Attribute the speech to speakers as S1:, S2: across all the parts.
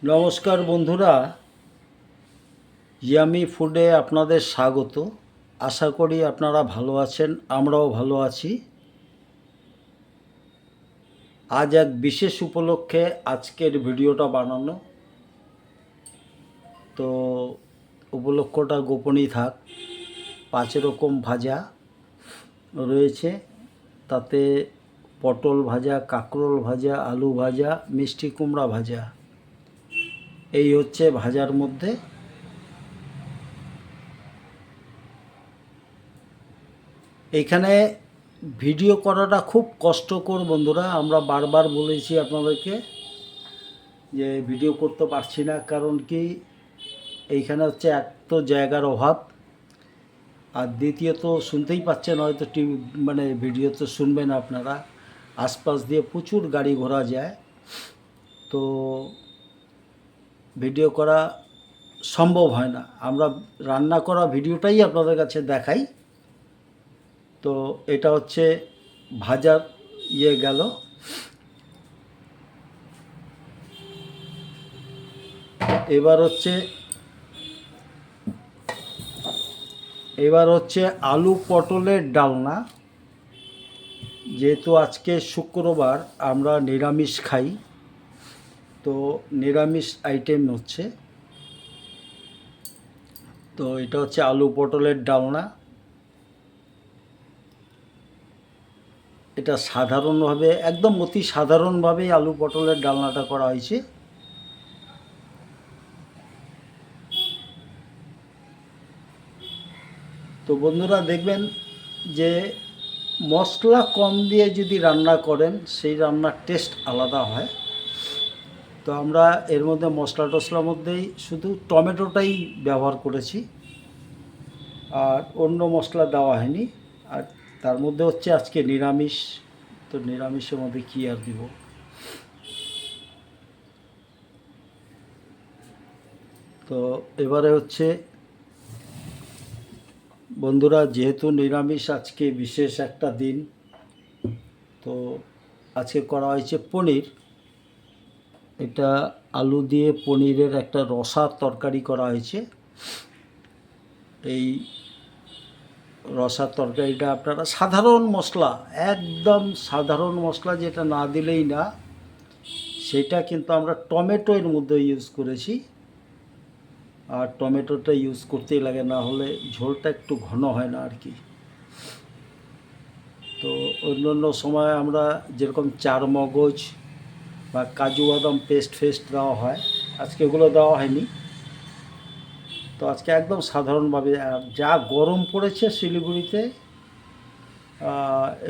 S1: নমস্কার বন্ধুরা, ইয়ামি ফুডে আপনাদের স্বাগত। আশা করি আপনারা ভালো আছেন, আমরাও ভালো আছি। আজ এক বিশেষ উপলক্ষে আজকের ভিডিওটা বানানো, তো উপলক্ষটা গোপনই থাক। 5 রকম ভাজা রয়েছে, তাতে পটল ভাজা, কাঁকরোল ভাজা, আলু ভাজা, মিষ্টি কুমড়া ভাজা। এই হচ্ছে ভাজার মধ্যে। এইখানে ভিডিও করাটা খুব কষ্টকর বন্ধুরা। আমরা বারবার বলেছি আপনাদেরকে যে ভিডিও করতে পারছি না, কারণ কি এইখানে হচ্ছে এক তো জায়গার অভাব, আর দ্বিতীয়ত শুনতেই পাচ্ছেন হয়তো ভিডিও তো শুনবেন আপনারা, আশপাশ দিয়ে প্রচুর গাড়ি ঘোড়া যায়, তো ভিডিও করা সম্ভব হয় না। আমরা রান্না করা ভিডিওটাই আপনাদের কাছে দেখাই। তো এটা হচ্ছে ভাজার গেল। এবার হচ্ছে আলু পটলের ডালনা। যেহেতু আজকে শুক্রবার, আমরা নিরামিষ খাই, তো নিরামিষ আইটেম হচ্ছে। তো এটা হচ্ছে আলু পটলের ডালনা। এটা সাধারণভাবে, একদম অতি সাধারণভাবেই আলু পটলের ডালনাটা করা হয়েছে। তো বন্ধুরা দেখবেন যে মশলা কম দিয়ে যদি রান্না করেন, সেই রান্নার টেস্ট আলাদা হয়। তো আমরা এর মধ্যে মশলার মধ্যেই শুধু টমেটোটাই ব্যবহার করেছি, আর অন্য মশলা দেওয়া হয়নি। আর তার মধ্যে হচ্ছে আজকে নিরামিষ, তো নিরামিষের মধ্যে কী আর দিব। তো এবারে হচ্ছে বন্ধুরা, যেহেতু নিরামিষ, আজকে বিশেষ একটা দিন, তো আজকে করা হয়েছে পনির। এটা আলু দিয়ে পনিরের একটা রসার তরকারি করা হয়েছে। এই রসার তরকারিটা আপনারা সাধারণ মশলা, একদম সাধারণ মশলা যেটা না দিলেই না, সেটা কিন্তু আমরা টমেটো এর মধ্যে ইউজ করেছি। আর টমেটোটা ইউজ করতেই লাগে, না হলে ঝোলটা একটু ঘন হয় না আর কি। তো অন্য সময় আমরা যেরকম চার মগজ বা কাজু বাদাম পেস্ট দেওয়া হয়, আজকে ওগুলো দেওয়া হয়নি। তো আজকে একদম সাধারণভাবে, যা গরম পড়েছে শিলিগুড়িতে,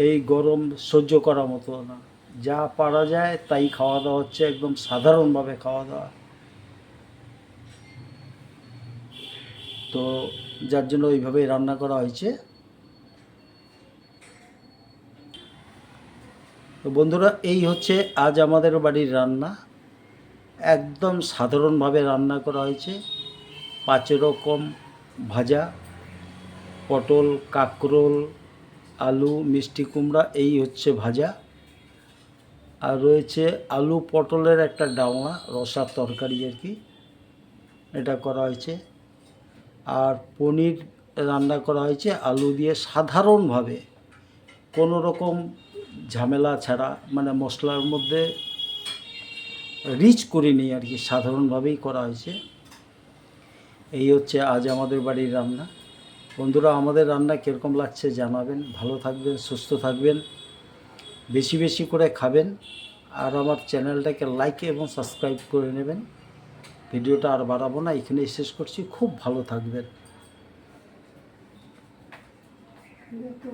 S1: এই গরম সহ্য করার মতো না, যা পারা যায় তাই খাওয়া দাওয়া হচ্ছে, একদম সাধারণভাবে খাওয়া দাওয়া। তো যার জন্য ওইভাবেই রান্না করা হয়েছে। তো বন্ধুরা, এই হচ্ছে আজ আমাদের বাড়ির রান্না। একদম সাধারণভাবে রান্না করা হয়েছে। 5 রকম ভাজা, পটল, কাঁকরোল, আলু, মিষ্টি কুমড়া, এই হচ্ছে ভাজা। আর রয়েছে আলু পটলের একটা ডালনা, রসার তরকারি আর কি, এটা করা হয়েছে। আর পনির রান্না করা হয়েছে আলু দিয়ে, সাধারণভাবে, কোনো রকম ঝামেলা ছাড়া, মশলার মধ্যে রিচ করিনি আর কি, সাধারণভাবেই করা হয়েছে। এই হচ্ছে আজ আমাদের বাড়ির রান্না। বন্ধুরা, আমাদের রান্না কীরকম লাগছে জানাবেন। ভালো থাকবেন, সুস্থ থাকবেন, বেশি বেশি করে খাবেন, আর আমার চ্যানেলটাকে লাইক এবং সাবস্ক্রাইব করে নেবেন। ভিডিওটা আর বাড়াবো না, এখানেই শেষ করছি। খুব ভালো থাকবেন।